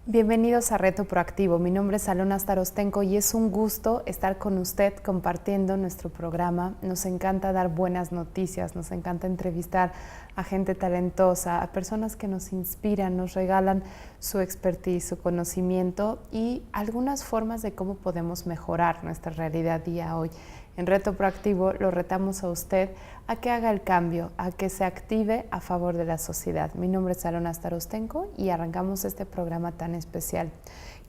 Bienvenidos a Reto Proactivo. Mi nombre es Alona Starostenko y es un gusto estar con usted compartiendo nuestro programa. Nos encanta dar buenas noticias, nos encanta entrevistar a gente talentosa, a personas que nos inspiran, nos regalan su expertise, su conocimiento y algunas formas de cómo podemos mejorar nuestra realidad día a hoy. En Reto Proactivo lo retamos a usted a que haga el cambio, a que se active a favor de la sociedad. Mi nombre es Alona Starostenko y arrancamos este programa tan especial.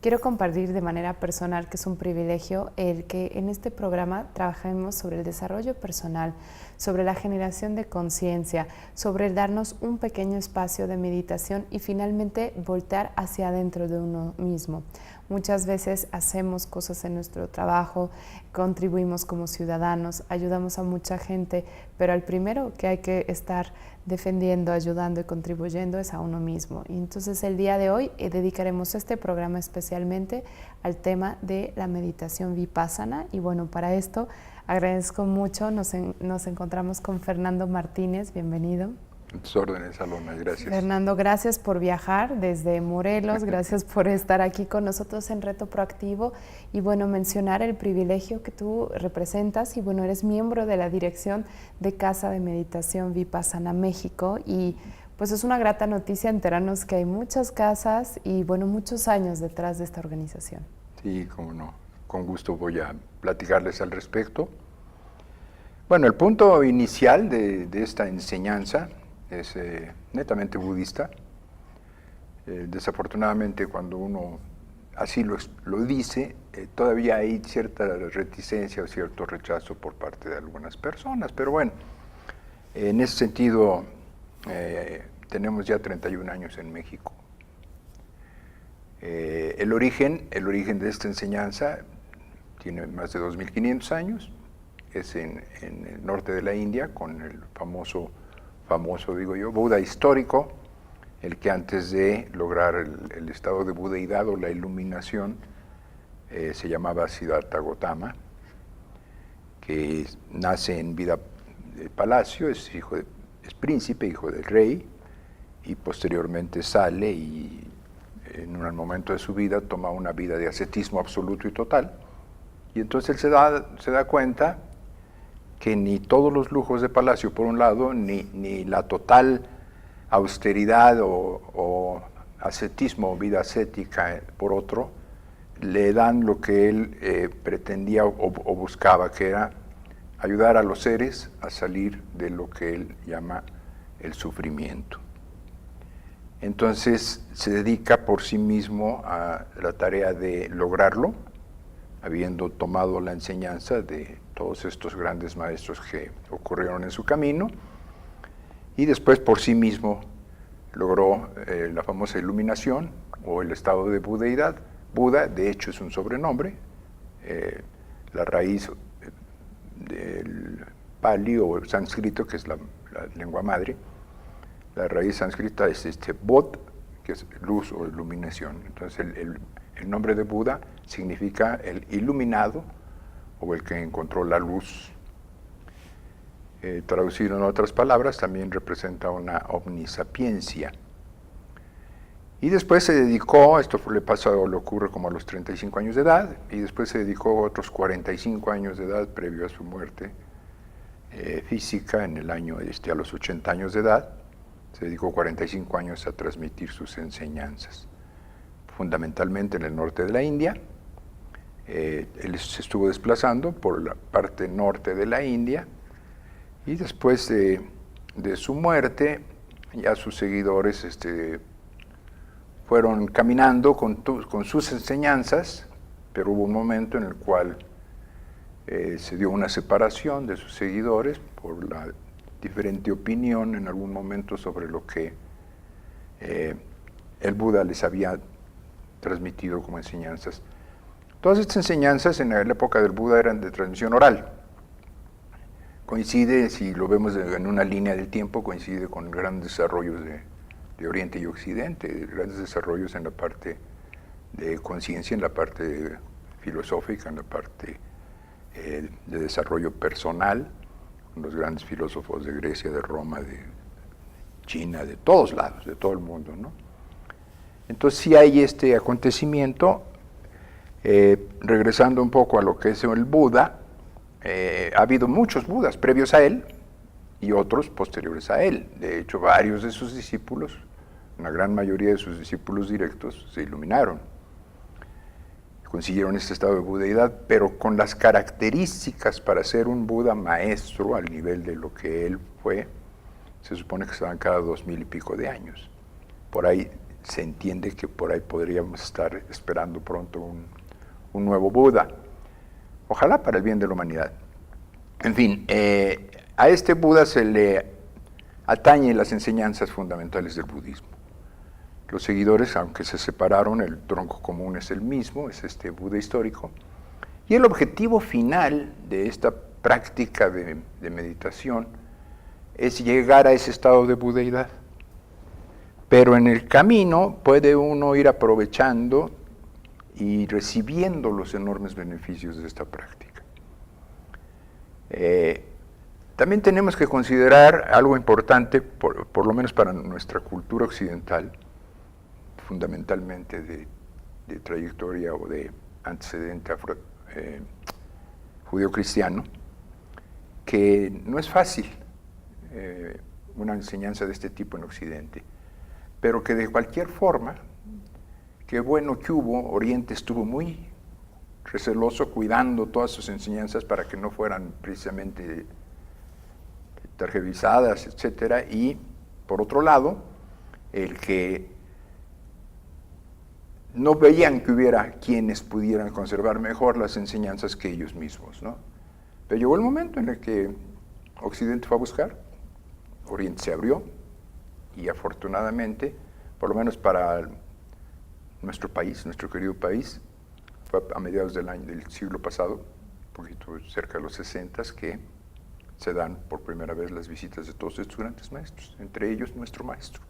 Quiero compartir de manera personal que es un privilegio el que en este programa trabajemos sobre el desarrollo personal, sobre la generación de conciencia, sobre el darnos un pequeño espacio de meditación y finalmente voltear hacia adentro de uno mismo. Muchas veces hacemos cosas en nuestro trabajo, contribuimos como ciudadanos, ayudamos a mucha gente, pero el primero que hay que estar defendiendo, ayudando y contribuyendo es a uno mismo. Y entonces el día de hoy dedicaremos este programa especialmente al tema de la meditación vipassana. Y bueno, para esto agradezco mucho, nos encontramos con Fernando Martínez, bienvenido. A tus órdenes, Alona, gracias. Fernando, gracias por viajar desde Morelos, gracias por estar aquí con nosotros en Reto Proactivo y bueno, mencionar el privilegio que tú representas y bueno, eres miembro de la dirección de Casa de Meditación Vipassana México y pues es una grata noticia enterarnos que hay muchas casas y bueno, muchos años detrás de esta organización. Sí, cómo no, con gusto voy a platicarles al respecto. Bueno, el punto inicial de esta enseñanza es netamente budista. Desafortunadamente, cuando uno así lo dice, todavía hay cierta reticencia o cierto rechazo por parte de algunas personas, pero bueno, en ese sentido tenemos ya 31 años en México. El origen de esta enseñanza tiene más de 2.500 años, es en el norte de la India, con el famoso digo yo, Buda histórico, el que antes de lograr el estado de budeidad o la iluminación se llamaba Siddhartha Gautama, que nace en vida de palacio, es príncipe, hijo del rey, y posteriormente sale y en un momento de su vida toma una vida de ascetismo absoluto y total, y entonces él se da cuenta que ni todos los lujos de palacio por un lado, ni la total austeridad o ascetismo o vida ascética por otro, le dan lo que él pretendía o buscaba, que era ayudar a los seres a salir de lo que él llama el sufrimiento. Entonces se dedica por sí mismo a la tarea de lograrlo, habiendo tomado la enseñanza de todos estos grandes maestros que ocurrieron en su camino, y después por sí mismo logró la famosa iluminación o el estado de budeidad. Buda, de hecho, es un sobrenombre. La raíz del pali o el sánscrito, que es la lengua madre, la raíz sánscrita es Bod, que es luz o iluminación. Entonces el nombre de Buda significa el iluminado o el que encontró la luz. Traducido en otras palabras, también representa una omnisapiencia. Y después se dedicó, esto le ocurre como a los 35 años de edad, y después se dedicó otros 45 años de edad previo a su muerte física en el año, a los 80 años de edad, se dedicó 45 años a transmitir sus enseñanzas, fundamentalmente en el norte de la India. Él se estuvo desplazando por la parte norte de la India y después de su muerte ya sus seguidores fueron caminando con sus enseñanzas, pero hubo un momento en el cual se dio una separación de sus seguidores por la diferente opinión en algún momento sobre lo que el Buda les había transmitido como enseñanzas. Todas estas enseñanzas en la época del Buda eran de transmisión oral. coincide, si lo vemos en una línea del tiempo, coincide con grandes desarrollos de Oriente y Occidente, grandes desarrollos en la parte de conciencia, en la parte filosófica, en la parte de desarrollo personal, los grandes filósofos de Grecia, de Roma, de China, de todos lados, de todo el mundo, ¿no? Entonces sí hay este acontecimiento, regresando un poco a lo que es el Buda, ha habido muchos Budas previos a él y otros posteriores a él. De hecho, varios de sus discípulos, una gran mayoría de sus discípulos directos, se iluminaron, consiguieron este estado de budeidad, pero con las características para ser un Buda maestro al nivel de lo que él fue, se supone que se dan cada 2000 y pico de años. Por ahí se entiende que por ahí podríamos estar esperando pronto un nuevo Buda. Ojalá para el bien de la humanidad. En fin, a este Buda se le atañen las enseñanzas fundamentales del budismo. Los seguidores, aunque se separaron, el tronco común es el mismo, es este Buda histórico. Y el objetivo final de esta práctica de meditación es llegar a ese estado de budeidad. Pero en el camino puede uno ir aprovechando y recibiendo los enormes beneficios de esta práctica. También tenemos que considerar algo importante, por lo menos para nuestra cultura occidental, fundamentalmente de trayectoria o de antecedente judío-cristiano, que no es fácil una enseñanza de este tipo en Occidente, pero que de cualquier forma, qué bueno que hubo, Oriente estuvo muy receloso cuidando todas sus enseñanzas para que no fueran precisamente tergiversadas, etcétera, y por otro lado, el que no veían que hubiera quienes pudieran conservar mejor las enseñanzas que ellos mismos, ¿no? Pero llegó el momento en el que Occidente fue a buscar, Oriente se abrió, y afortunadamente, por lo menos para nuestro país, nuestro querido país, fue a mediados del siglo pasado, un poquito cerca de los 60, que se dan por primera vez las visitas de todos estos grandes maestros, entre ellos nuestro maestro.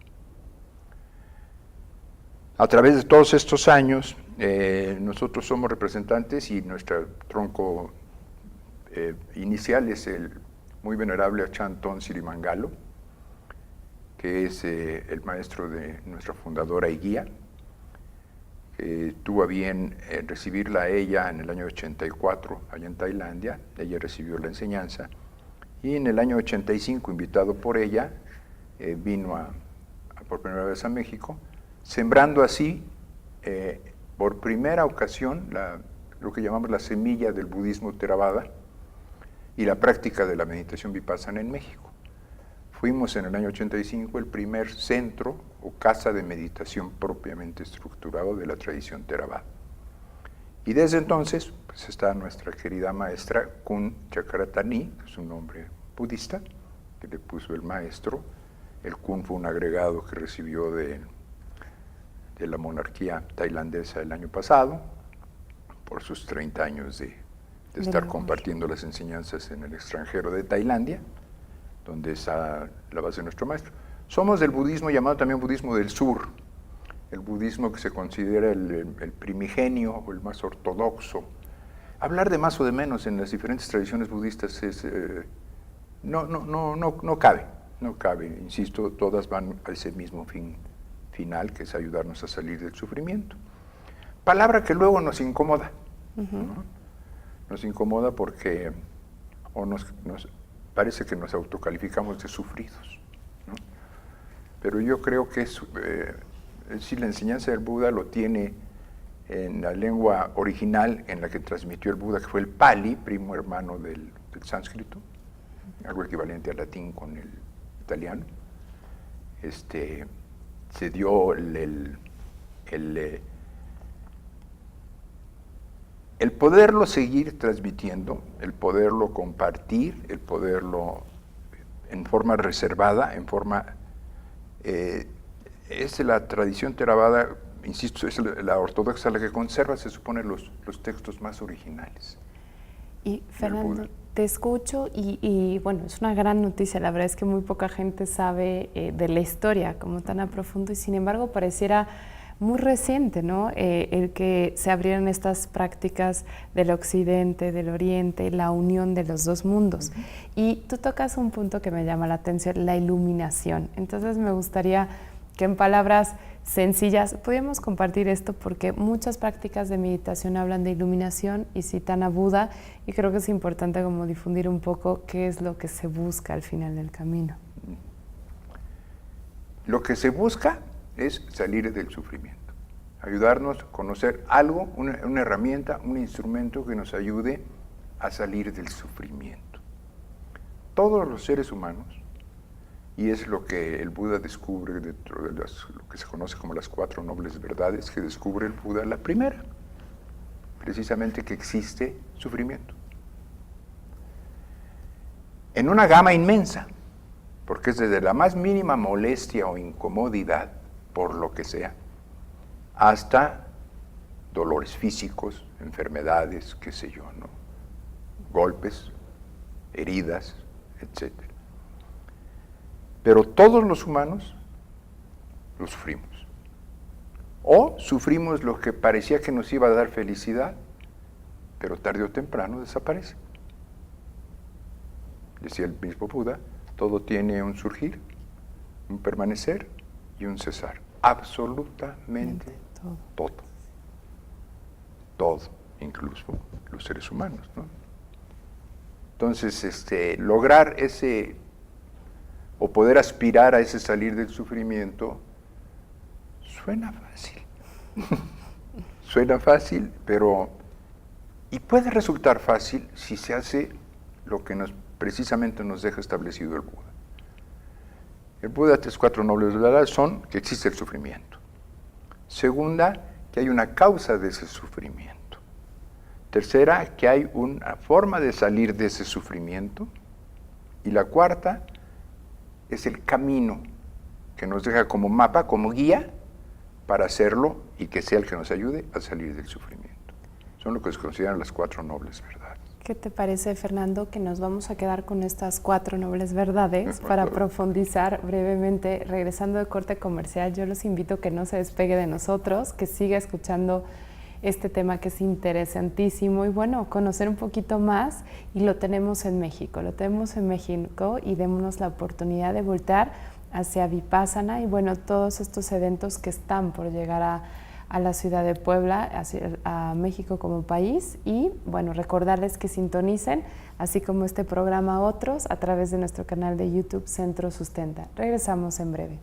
A través de todos estos años, nosotros somos representantes y nuestro tronco inicial es el muy venerable Achan Ton Sirimangalo, que es el maestro de nuestra fundadora y guía, que tuvo a bien recibirla a ella en el año 84, allá en Tailandia. Ella recibió la enseñanza, y en el año 85, invitado por ella, vino por primera vez a México, sembrando así, por primera ocasión, lo que llamamos la semilla del budismo Theravada y la práctica de la meditación vipassana en México. Fuimos en el año 85 el primer centro o casa de meditación propiamente estructurado de la tradición Theravada. Y desde entonces pues está nuestra querida maestra Kun Chakratani, que es un nombre budista que le puso el maestro. El Kun fue un agregado que recibió de la monarquía tailandesa el año pasado, por sus 30 años de estar compartiendo las enseñanzas en el extranjero de Tailandia, donde está la base de nuestro maestro. Somos del budismo llamado también budismo del sur, el budismo que se considera el primigenio o el más ortodoxo. Hablar de más o de menos en las diferentes tradiciones budistas es, no cabe, insisto, todas van a ese mismo fin final, que es ayudarnos a salir del sufrimiento. Palabra que luego nos incomoda, ¿no? Nos incomoda porque nos parece que nos autocalificamos de sufridos, ¿no? Pero yo creo que si la enseñanza del Buda lo tiene en la lengua original en la que transmitió el Buda, que fue el Pali, primo hermano del sánscrito, algo equivalente al latín con el italiano. Se dio el poderlo seguir transmitiendo, el poderlo compartir, el poderlo en forma reservada, en forma... es la tradición Theravada, insisto, es la ortodoxa la que conserva, se supone, los textos más originales. Y Fernando, te escucho y bueno, es una gran noticia. La verdad es que muy poca gente sabe de la historia como tan a profundo y sin embargo pareciera muy reciente, ¿no? El que se abrieran estas prácticas del occidente, del oriente, la unión de los dos mundos. Y tú tocas un punto que me llama la atención, la iluminación. Entonces me gustaría que en palabras sencillas podíamos compartir esto porque muchas prácticas de meditación hablan de iluminación y citan a Buda y creo que es importante como difundir un poco qué es lo que se busca al final del camino. Lo que se busca es salir del sufrimiento, ayudarnos a conocer algo, una herramienta, un instrumento que nos ayude a salir del sufrimiento. Todos los seres humanos, y es lo que el Buda descubre dentro de lo que se conoce como las 4 nobles verdades que descubre el Buda, la primera, precisamente que existe sufrimiento. En una gama inmensa, porque es desde la más mínima molestia o incomodidad, por lo que sea, hasta dolores físicos, enfermedades, qué sé yo, ¿no? Golpes, heridas, etc. Pero todos los humanos lo sufrimos. O sufrimos lo que parecía que nos iba a dar felicidad, pero tarde o temprano desaparece. Decía el mismo Buda, todo tiene un surgir, un permanecer y un cesar. Absolutamente todo. Todo, incluso los seres humanos, ¿no? Entonces, lograr ese, o poder aspirar a ese salir del sufrimiento, suena fácil. Suena fácil, pero... Y puede resultar fácil si se hace lo que precisamente nos deja establecido el Buda. El Buda, 4 nobles verdades son que existe el sufrimiento. Segunda, que hay una causa de ese sufrimiento. Tercera, que hay una forma de salir de ese sufrimiento. Y la cuarta es el camino que nos deja como mapa, como guía, para hacerlo y que sea el que nos ayude a salir del sufrimiento. Son lo que se consideran las 4 nobles verdades. ¿Qué te parece, Fernando, que nos vamos a quedar con estas 4 nobles verdades para profundizar brevemente? Regresando de corte comercial, yo los invito a que no se despegue de nosotros, que siga escuchando este tema que es interesantísimo y bueno, conocer un poquito más y lo tenemos en México y démonos la oportunidad de voltar hacia Vipassana y bueno, todos estos eventos que están por llegar a la ciudad de Puebla, a México como país y bueno, recordarles que sintonicen, así como este programa otros, a través de nuestro canal de YouTube Centro Sustenta. Regresamos en breve.